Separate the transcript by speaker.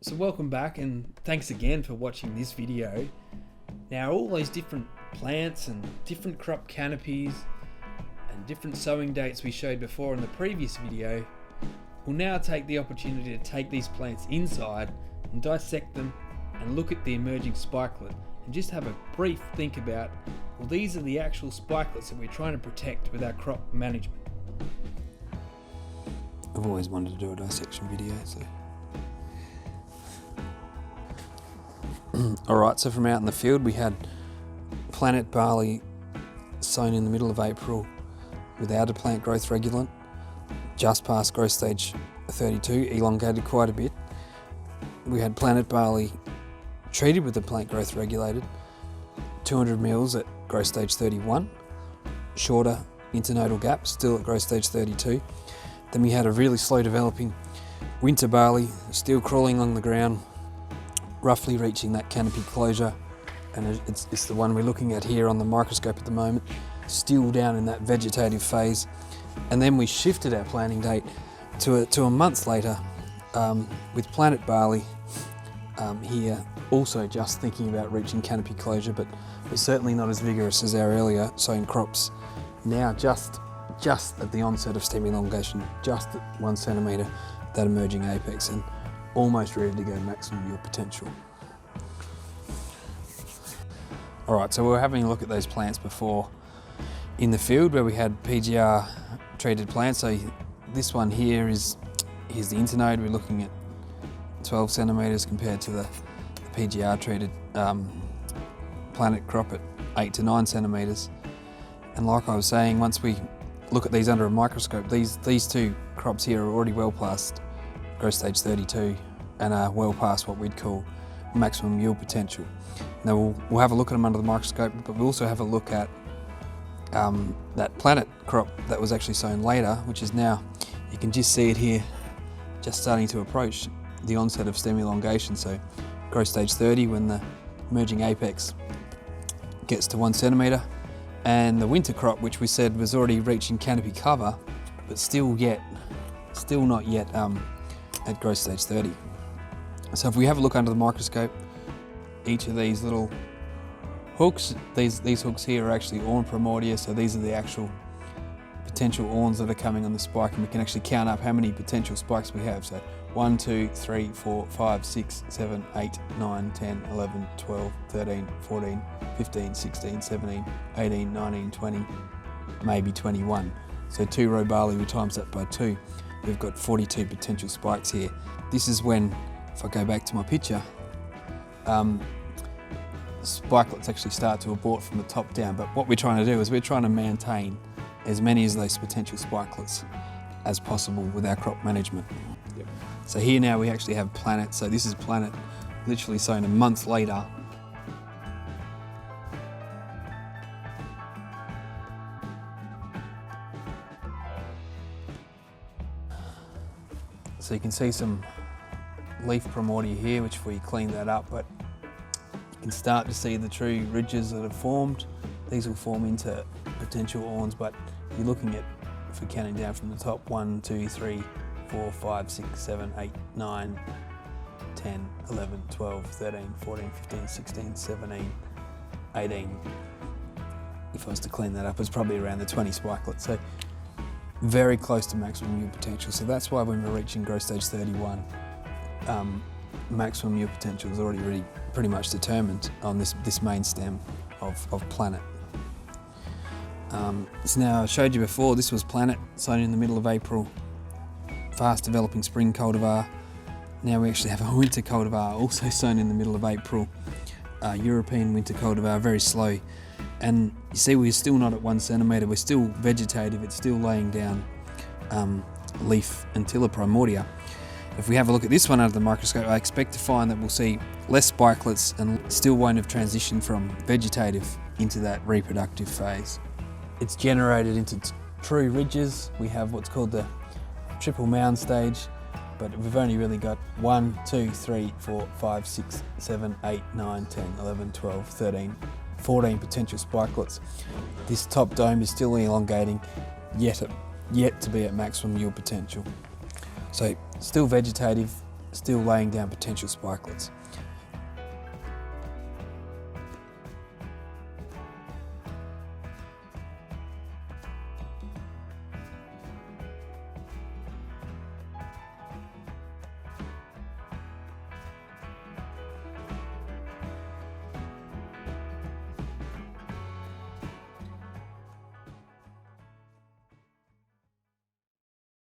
Speaker 1: So welcome back and thanks again for watching this video. Now all those different plants and different crop canopies and different sowing dates we showed before in the previous video, we'll now take the opportunity to take these plants inside and dissect them and look at the emerging spikelet and just have a brief think about, well, these are the actual spikelets that we're trying to protect with our crop management.
Speaker 2: I've always wanted to do a dissection video, so. Alright, so from out in the field we had planet barley sown in the middle of April without a plant growth regulant, just past growth stage 32, elongated quite a bit. We had planet barley treated with the plant growth regulated, 200 mils at growth stage 31, shorter internodal gap, still at growth stage 32. Then we had a really slow developing winter barley, still crawling along the ground, roughly reaching that canopy closure, and it's the one we're looking at here on the microscope at the moment, still down in that vegetative phase. And then we shifted our planting date to a month later with planet barley here, also just thinking about reaching canopy closure, but we're certainly not as vigorous as our earlier sown crops. Now just at the onset of stem elongation, just at 1 centimetre, that emerging apex, and almost ready to go maximum yield potential. Alright, so we were having a look at those plants before in the field where we had PGR treated plants. So this one here here's the internode. We're looking at 12 centimetres compared to the PGR treated planet crop at 8 to 9 centimetres. And like I was saying, once we look at these under a microscope, these two crops here are already well past growth stage 32 and are well past what we'd call maximum yield potential. Now we'll have a look at them under the microscope, but we'll also have a look at that planet crop that was actually sown later, which is now, you can just see it here, just starting to approach the onset of stem elongation. So growth stage 30 when the emerging apex gets to 1 centimetre, and the winter crop, which we said was already reaching canopy cover, but still not yet at growth stage 30. So if we have a look under the microscope, each of these little hooks, these hooks here are actually awn primordia, so these are the actual potential awns that are coming on the spike, and we can actually count up how many potential spikes we have. So 1, 2, 3, 4, 5, 6, 7, 8, 9, 10, 11, 12, 13, 14, 15, 16, 17, 18, 19, 20, maybe 21. So 2 row barley, we times that by 2. We've got 42 potential spikes here. This is when, if I go back to my picture, spikelets actually start to abort from the top down. But what we're trying to do is we're trying to maintain as many of those potential spikelets as possible with our crop management. Yep. So here now we actually have planet. So this is planet literally sown a month later. So you can see some leaf primordia here, which we cleaned that up, but you can start to see the true ridges that have formed. These will form into potential awns, but you're looking at, if we're counting down from the top, 1, 2, 3, 4, 5, 6, 7, 8, 9, 10, 11, 12, 13, 14, 15, 16, 17, 18. If I was to clean that up, it's probably around the 20 spikelets. So very close to maximum yield potential. So that's why when we're reaching growth stage 31, maximum yield potential is already really pretty much determined on this main stem of planet. So now I showed you before, this was planet sown in the middle of April, fast developing spring cultivar. Now we actually have a winter cultivar also sown in the middle of April, European winter cultivar, very slow. And you see we're still not at 1 centimetre, we're still vegetative, it's still laying down leaf antilla primordia. If we have a look at this one under the microscope, I expect to find that we'll see less spikelets and still won't have transitioned from vegetative into that reproductive phase. It's generated into true ridges. We have what's called the triple mound stage, but we've only really got 1, 2, 3, 4, 5, 6, 7, 8, 9, 10, 11, 12, 13, 14 potential spikelets. This top dome is still elongating, yet to be at maximum yield potential. So still vegetative, still laying down potential spikelets.